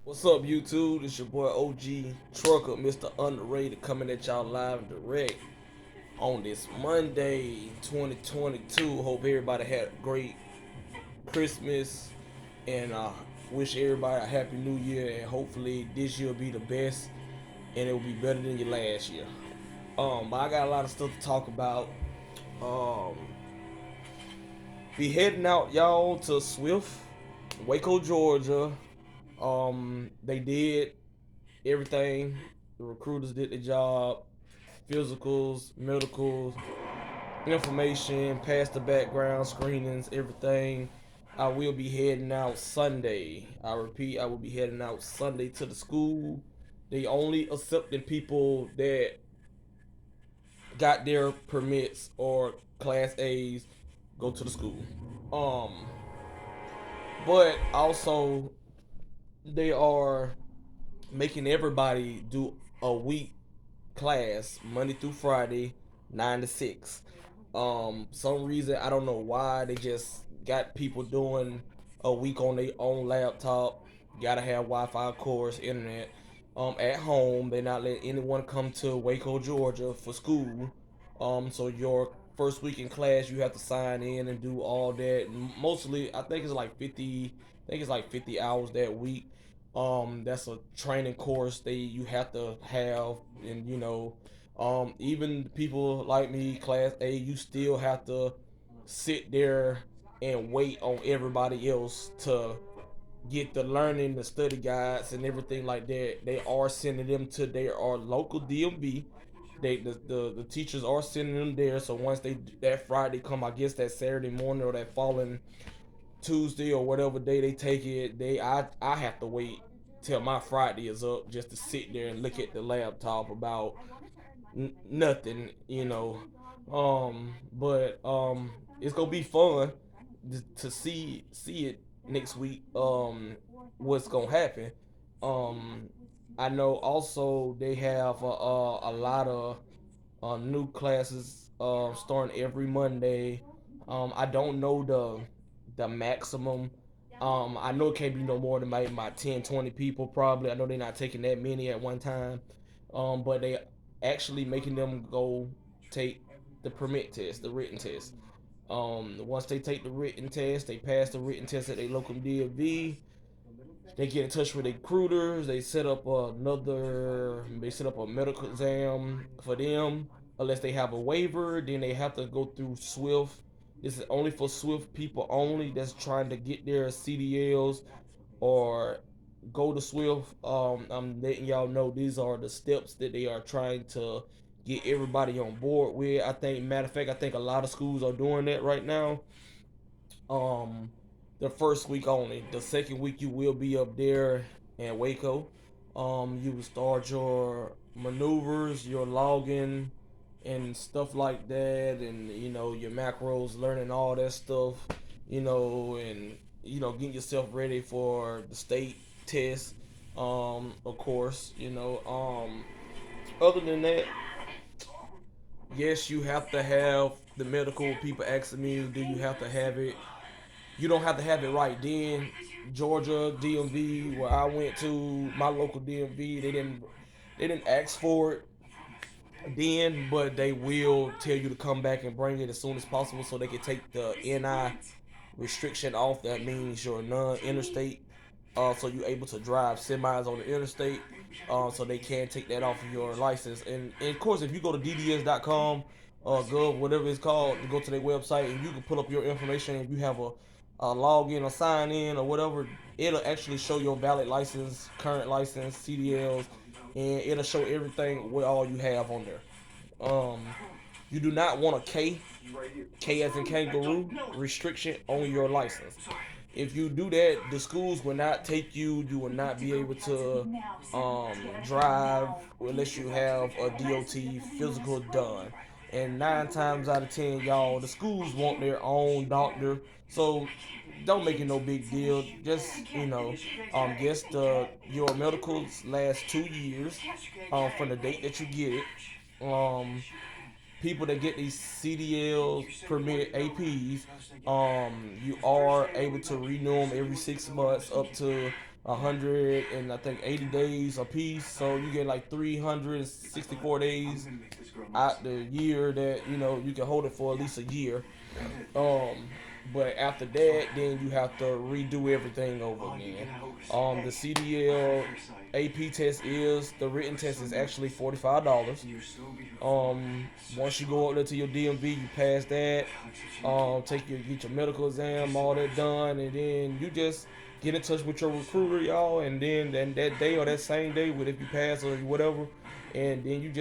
What's up, YouTube? It's your boy OG Trucker, Mr. Underrated, coming at y'all live and direct on this Monday, 2022. Hope everybody had a great Christmas and wish everybody a happy new year. And hopefully, this year will be the best and it will be better than your last year. But I got a lot of stuff to talk about. Um, be heading out, y'all, to Swift, Waco, Georgia. They did everything. The recruiters did the job, physicals, medicals, information, passed the background screenings, everything. I will be heading out Sunday. I repeat, I will be heading out Sunday to the school. They only accepting people that got their permits or class A's go to the school. Um, but also they are making everybody do a week class Monday through Friday, 9 to 6. Some reason I don't know why they just got people doing a week on their own laptop. Gotta have Wi-Fi, of course, internet. At home, they're not letting anyone come to Waco, Georgia, for school. So your first week in class, you have to sign in and do all that. Mostly, I think it's like 50. I think it's like 50 hours that week. That's a training course they you have to have, and even people like me, class A, you still have to sit there and wait on everybody else to get the learning, the study guides, and everything like that. They are sending them to their our local DMV. The teachers are sending them there. So once they that Friday come, I guess that Saturday morning or that following Tuesday or whatever day they take it, I have to wait till my Friday is up just to sit there and look at the laptop about nothing, But it's gonna be fun to see it next week. What's gonna happen? Um, I know also they have a lot of new classes starting every Monday. I don't know the maximum. I know it can't be no more than my 10, 20 people probably. I know they're not taking that many at one time. But they actually making them go take the permit test, the written test. Once they take the written test, they pass the written test at their local DMV. They get in touch with recruiters. They set up a medical exam for them. Unless they have a waiver, then they have to go through Swift. This is only for Swift people only that's trying to get their CDLs or go to Swift. I'm letting y'all know these are the steps that they are trying to get everybody on board with. Matter of fact, I think a lot of schools are doing that right now. Um, the first week only. The second week you will be up there in Waco. You will start your maneuvers, your login, and stuff like that, and your macros, learning all that stuff, and getting yourself ready for the state test. Of course, Other than that, yes, you have to have the medical. People asking me, do you have to have it? You don't have to have it right then. Georgia DMV, where I went to, my local DMV, they didn't ask for it then, but they will tell you to come back and bring it as soon as possible so they can take the NI restriction off. That means you're non-interstate, so you're able to drive semis on the interstate. So they can take that off of your license. And of course, if you go to DDS.com, gov, whatever it's called, to go to their website and you can pull up your information. If you have a login or sign in or whatever, it'll actually show your valid license, current license, CDLs, and it'll show everything what all you have on there. You do not want a K as in kangaroo, restriction on your license. If you do that, the schools will not take you. You will not be able to drive unless you have a DOT physical done. And 9 times out of 10, y'all, the schools want their own doctor. So don't make it no big deal. Just guess your medicals last 2 years from the date that you get it. People that get these CDLs permit APs, you are able to renew them every 6 months up to 100 and I think 80 days a piece, so you get like 364 days out the year that you can hold it for at least a year. Um, but after that, then you have to redo everything over again. The CDL AP test is the written test is actually $45. Once you go up there to your DMV, you pass that. Get your medical exam, all that done, and then you just get in touch with your recruiter, y'all, and then that day or that same day, with if you pass or whatever, and then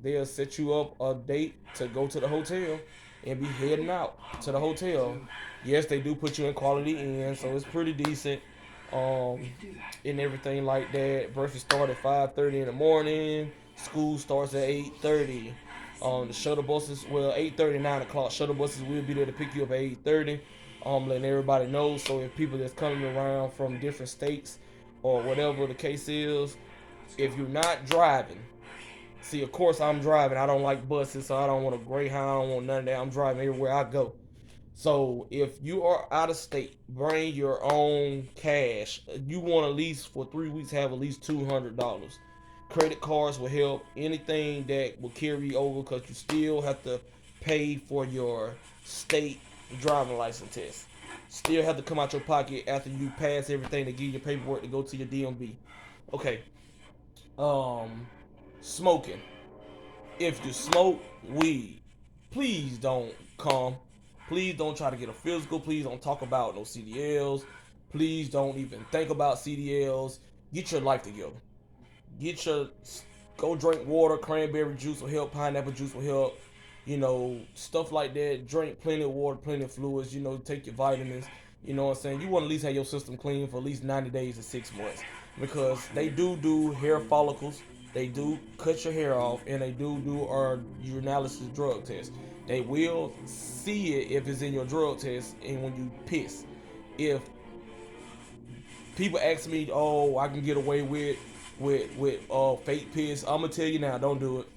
they'll set you up a date to go to the hotel and be heading out to the hotel. Yes, they do put you in Quality Inn, so it's pretty decent. Um, and everything like that. Breakfast start at 5:30 in the morning. School starts at 8:30. The shuttle buses, well, 8:30, 9 o'clock. Shuttle buses will be there to pick you up at 8:30. Letting everybody know. So if people that's coming around from different states or whatever the case is, if you're not driving, see, of course I'm driving. I don't like buses, so I don't want a Greyhound. I don't want none of that. I'm driving everywhere I go. So if you are out of state, bring your own cash. You want at least for 3 weeks have at least $200. Credit cards will help. Anything that will carry over, because you still have to pay for your state driving license test. Still have to come out your pocket after you pass everything to give you your paperwork to go to your DMV. Okay. Um, Smoking. If you smoke weed, please don't come. Please don't try to get a physical. Please don't talk about no CDLs. Please don't even think about CDLs. Get your life together. Get your Go drink water. Cranberry juice will help. Pineapple juice will help. Stuff like that. Drink plenty of water, plenty of fluids. Take your vitamins. You know what I'm saying? You want to at least have your system clean for at least 90 days to 6 months, because they do hair follicles. They do cut your hair off, and they do our urinalysis drug test. They will see it if it's in your drug test, and when you piss. If people ask me, oh, I can get away with fake piss, I'm gonna tell you now, don't do it.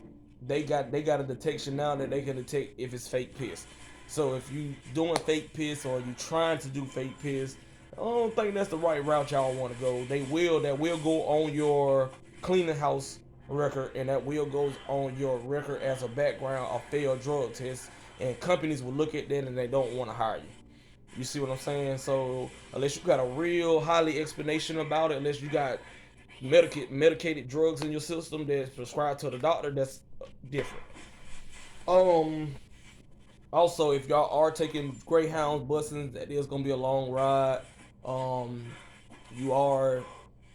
They got a detection now that they can detect if it's fake piss. So if you doing fake piss or you trying to do fake piss, I don't think that's the right route y'all want to go. That will go on your cleaning house record, and that will go on your record as a background of failed drug test, and companies will look at that and they don't want to hire you. You see what I'm saying? So unless you got a real highly explanation about it, unless you got medicated drugs in your system that's prescribed to the doctor, that's different. Um, Also, if y'all are taking Greyhounds, buses, that is gonna be a long ride. Um, you are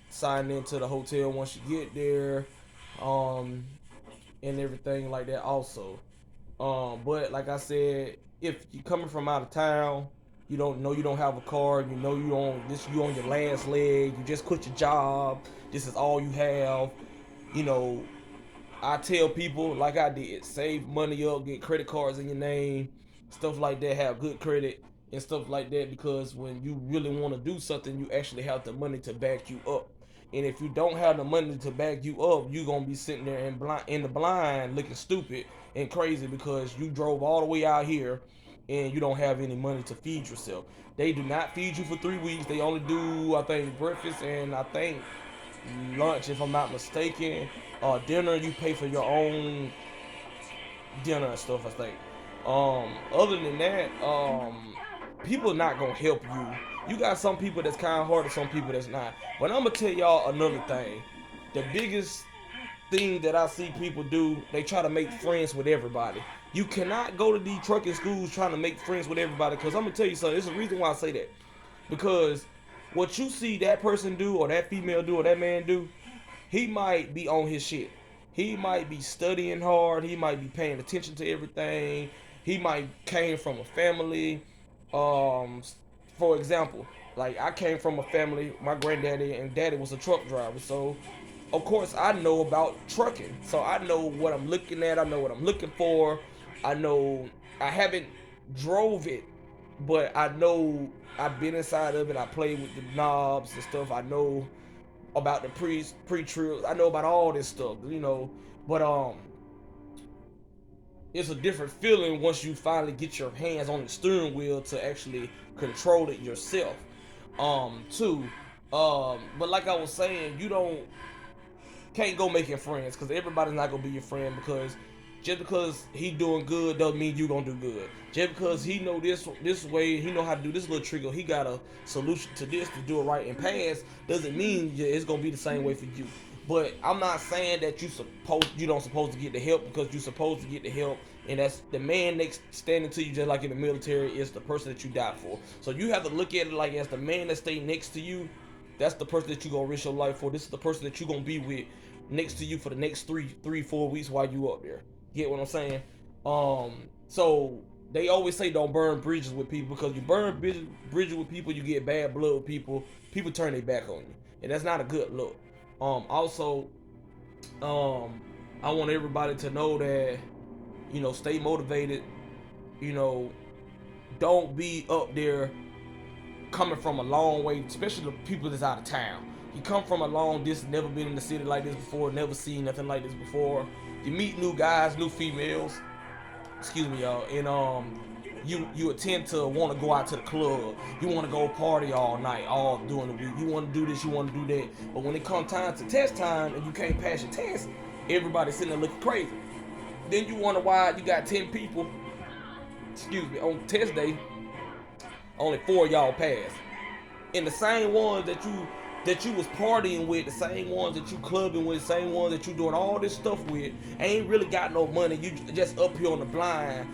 signed into the hotel once you get there, um, and everything like that. Also, but like I said, if you're coming from out of town, you don't have a car, you on your last leg, you just quit your job, this is all you have, you know, I tell people like I did, save money up, get credit cards in your name, stuff like that, have good credit and stuff like that, because when you really want to do something, you actually have the money to back you up. And if you don't have the money to back you up, you're gonna be sitting there in the blind, looking stupid and crazy, because you drove all the way out here and you don't have any money to feed yourself. They do not feed you for 3 weeks. They only do, I think, breakfast and I think lunch, if I'm not mistaken. Dinner, you pay for your own dinner and stuff, I think. Other than that, people are not gonna help you. You got some people that's kind hearted, some people that's not. But I'm gonna tell y'all another thing. The biggest thing that I see people do, they try to make friends with everybody. You cannot go to these trucking schools trying to make friends with everybody, because I'm gonna tell you something. There's a reason why I say that. Because what you see that person do, or that female do, or that man do, he might be on his shit. He might be studying hard. He might be paying attention to everything. He might came from a family. Um, for example, like I came from a family. My granddaddy and daddy was a truck driver, so of course I know about trucking. So I know what I'm looking at. I know what I'm looking for. I know I haven't drove it, but I know I've been inside of it. I played with the knobs and stuff. I know about the pre-trips. I know about all this stuff. But it's a different feeling once you finally get your hands on the steering wheel to actually control it yourself. Too, But like I was saying, you can't go making friends because everybody's not gonna be your friend, because just because he doing good doesn't mean you gonna do good. Just because he know this way, he know how to do this little trick, or he got a solution to this to do it right and pass, doesn't mean it's gonna be the same way for you. But I'm not saying that you don't supposed to get the help, because you supposed to get the help, and that's the man next standing to you, just like in the military, is the person that you died for. So you have to look at it like, as the man that stay next to you, that's the person that you gonna risk your life for. This is the person that you gonna be with next to you for the next 4 weeks while you up there. Get what I'm saying? So they always say don't burn bridges with people, because you burn bridges with people, you get bad blood with people. People turn their back on you, and that's not a good look. Also, I want everybody to know that, stay motivated. You know, don't be up there coming from a long way, especially the people that's out of town. You come from a long distance, never been in the city like this before, never seen nothing like this before. You meet new guys, new females, excuse me, y'all, and you tend to want to go out to the club. You want to go party all night, all during the week. You want to do this, you want to do that. But when it comes time to test time and you can't pass your test, everybody's sitting there looking crazy. Then you wonder why you got 10 people, excuse me, on test day, only 4 of y'all passed. And the same ones that you was partying with, the same ones that you clubbing with, the same ones that you doing all this stuff with, ain't really got no money. You just up here on the blind.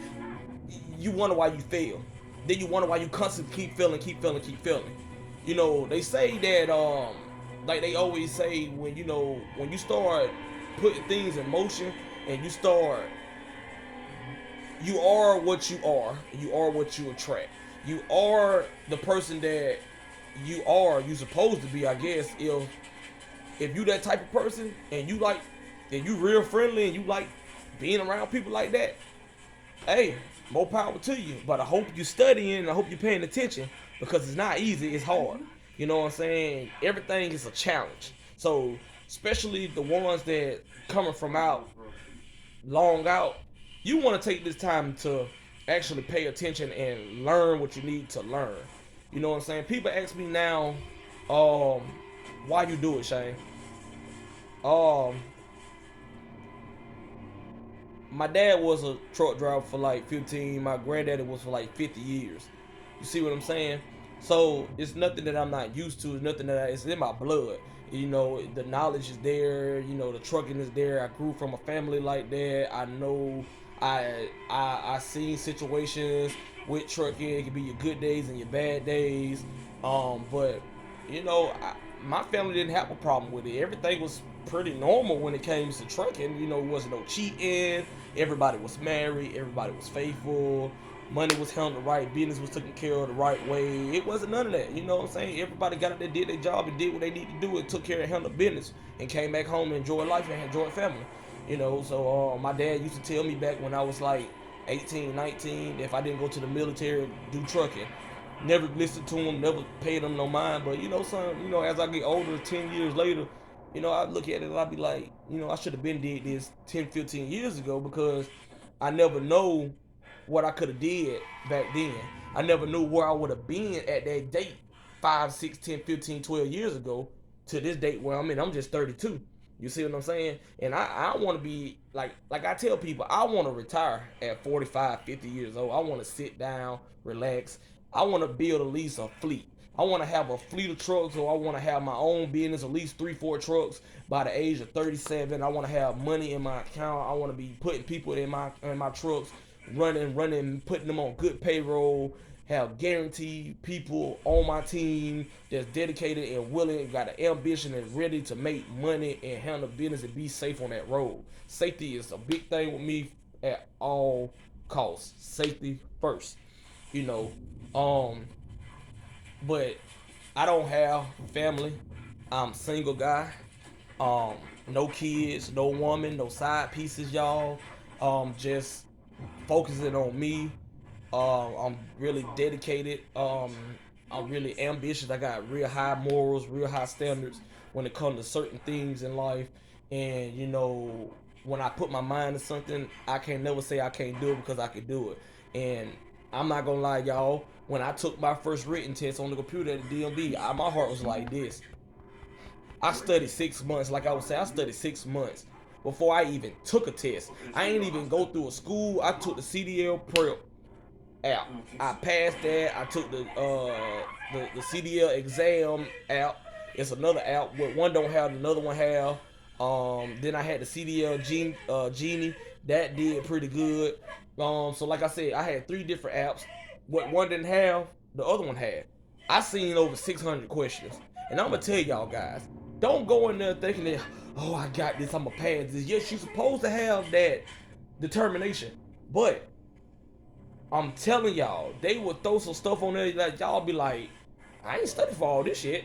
You wonder why you fail. Then you wonder why you constantly keep failing. They say that like they always say, when you start putting things in motion, and you are what you are. You are what you attract. You are the person that you supposed to be, I guess. If you that type of person, and you real friendly, and you like being around people like that, hey, more power to you. But I hope you studying, and I hope you're paying attention, because it's not easy, it's hard. You know what I'm saying? Everything is a challenge. So especially the ones that coming from long out, you want to take this time to actually pay attention and learn what you need to learn. You know what I'm saying? People ask me now, why you do it, Shane? My dad was a truck driver for like 15. My granddaddy was for like 50 years. You see what I'm saying? So it's nothing that I'm not used to. It's nothing it's in my blood. The knowledge is there. The trucking is there. I grew from a family like that. I know. I seen situations with trucking. It could be your good days and your bad days. But my family didn't have a problem with it. Everything was pretty normal when it came to trucking. It wasn't no cheating. Everybody was married. Everybody was faithful. Money was handled right. Business was taken care of the right way. It wasn't none of that. You know what I'm saying? Everybody got out there, did their job, and did what they needed to do, and took care and handled business, and came back home and enjoyed life and enjoyed family. So my dad used to tell me back when I was like 18, 19, if I didn't go to the military, do trucking. Never listened to him, never paid him no mind. But son, as I get older, 10 years later, I look at it and I be like, I should have been did this 10, 15 years ago, because I never know what I could have did back then. I never knew where I would have been at that date 5, 6, 10, 15, 12 years ago to this date where I'm in. I'm just 32. You see what I'm saying? And I want to be like I tell people, I want to retire at 45, 50 years old. I want to sit down, relax. I want to build at least a fleet. I want to have a fleet of trucks, or I want to have my own business, at least 3, 4 trucks by the age of 37. I want to have money in my account. I want to be putting people in my trucks, running, putting them on good payroll, have guaranteed people on my team that's dedicated and willing, got an ambition and ready to make money and handle business and be safe on that road. Safety is a big thing with me at all costs. Safety first. But I don't have family. I'm a single guy. No kids, no woman, no side pieces, y'all. Just focusing on me. I'm really dedicated. I'm really ambitious. I got real high morals, real high standards when it comes to certain things in life. And when I put my mind to something, I can never say I can't do it, because I can do it. And I'm not gonna lie, y'all. When I took my first written test on the computer at the DMV, my heart was like this. I studied 6 months, like I was saying, I studied 6 months before I even took a test. I ain't even go through a school. I took the CDL prep app. I passed that. I took the CDL exam app. It's another app. One don't have, another one have. Then I had the CDL Genie. That did pretty good. So like I said, I had 3 different apps. What one didn't have, the other one had. I seen over 600 questions, and I'm gonna tell y'all guys, don't go in there thinking that, oh, I got this, I'm gonna pass this. Yes, you're supposed to have that determination, but I'm telling y'all, they would throw some stuff on there that y'all be like, I ain't studied for all this shit.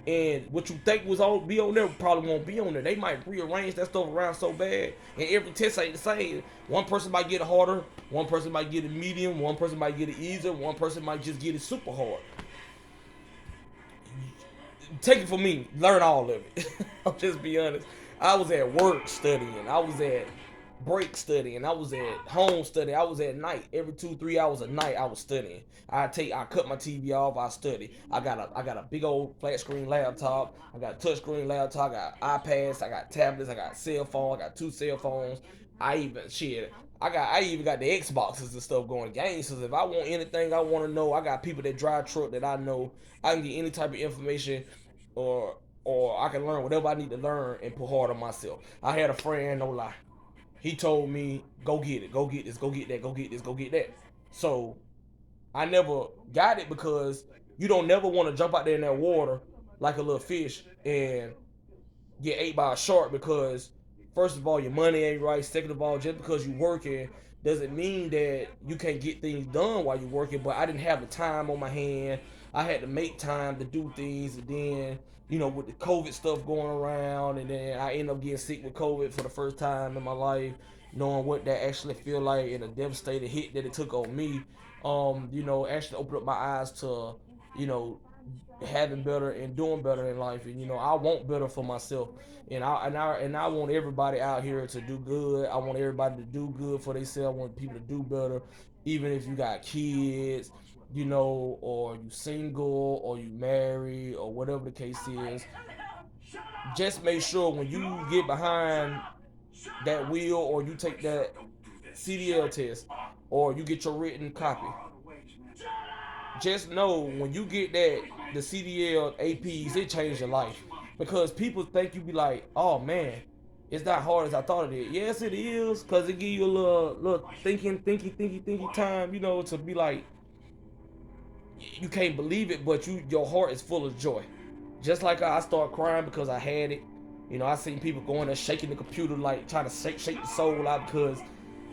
And what you think was all be on there probably won't be on there. They might rearrange that stuff around so bad, and every test ain't the same. One person might get it harder, one person might get it medium, one person might get it easier, one person might just get it super hard. Take it from me, learn all of it. I'll just be honest. I was at work studying, I was at break studying, I was at home studying, I was at night. Every 2-3 hours a night I was studying. I cut my TV off, I study. I got a big old flat screen laptop, I got a touch screen laptop, I got iPads, I got tablets, I got cell phone, I got 2 cell phones. I even got the Xboxes and stuff going, games. So if I want anything I want to know, I got people that drive truck that I know. I can get any type of information, or I can learn whatever I need to learn and put hard on myself. I had a friend, no lie. He told me, go get it, go get this, go get that, go get this, go get that. So I never got it, because you don't never want to jump out there in that water like a little fish and get ate by a shark, because first of all, your money ain't right. Second of all, just because you're working doesn't mean that you can't get things done while you're working. But I didn't have the time on my hand. I had to make time to do things, and then, with the COVID stuff going around, and then I ended up getting sick with COVID for the first time in my life, knowing what that actually feel like and the devastating hit that it took on me. Actually opened up my eyes to, having better and doing better in life, and I want better for myself, and I want everybody out here to do good. I want everybody to do good for themselves. I want people to do better, even if you got kids, or you single, or you married, or whatever the case is. Just make sure when you get behind that wheel, or you take that CDL test, or you get your written copy, just know when you get the CDL APs, it changed your life. Because people think you be like, oh man, it's not hard as I thought it is. Yes, it is, because it give you a little thinking time, to be like, you can't believe it, but your heart is full of joy. Just like I start crying because I had it. I seen people going there shaking the computer, like trying to shake the soul out because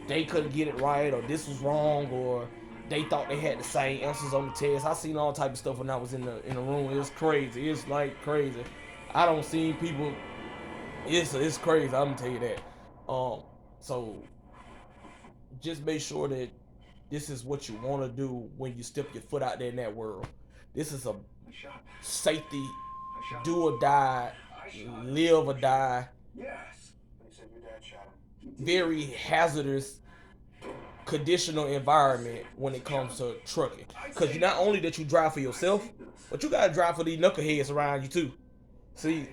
they couldn't get it right, or this was wrong, or they thought they had the same answers on the test. I seen all type of stuff when I was in the room. It's crazy. It's like crazy. I don't see people. It's crazy. I'm gonna tell you that. So just make sure that this is what you want to do when you step your foot out there in that world. This is a safety, do or die, live or die. Very hazardous, conditional environment when it comes to trucking. Because you not only that you drive for yourself, but you gotta drive for these knuckleheads around you too. See,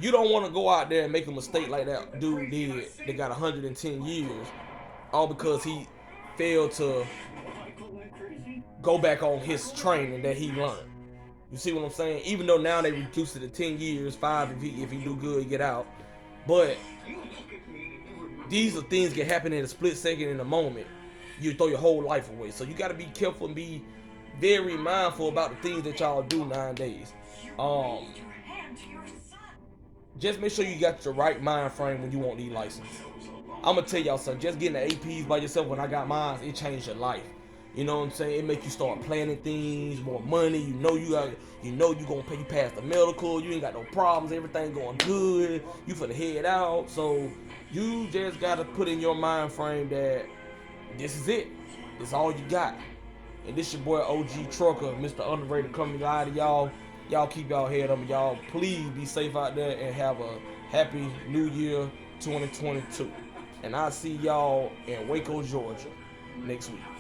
you don't want to go out there and make a mistake like that dude did that got 110 years, all because he failed to go back on his training that he learned. You see what I'm saying? Even though now they reduced it to 10 years, 5 if he do good, get out. But these are things that happen in a split second, in a moment. You throw your whole life away. So you got to be careful and be very mindful about the things that y'all do nowadays. Just make sure you got your right mind frame when you want these licenses. I'm gonna tell y'all something. Just getting the APs by yourself, when I got mine, it changed your life. You know what I'm saying? It make you start planning things, more money. You gonna pay. You pass the medical. You ain't got no problems. Everything going good. You finna head out. So you just gotta put in your mind frame that this is it. This all you got. And this your boy OG Trucker, Mr. Underrated, coming out to y'all. Y'all keep y'all head up. Y'all please be safe out there and have a happy New Year 2022. And I'll see y'all in Waco, Georgia next week.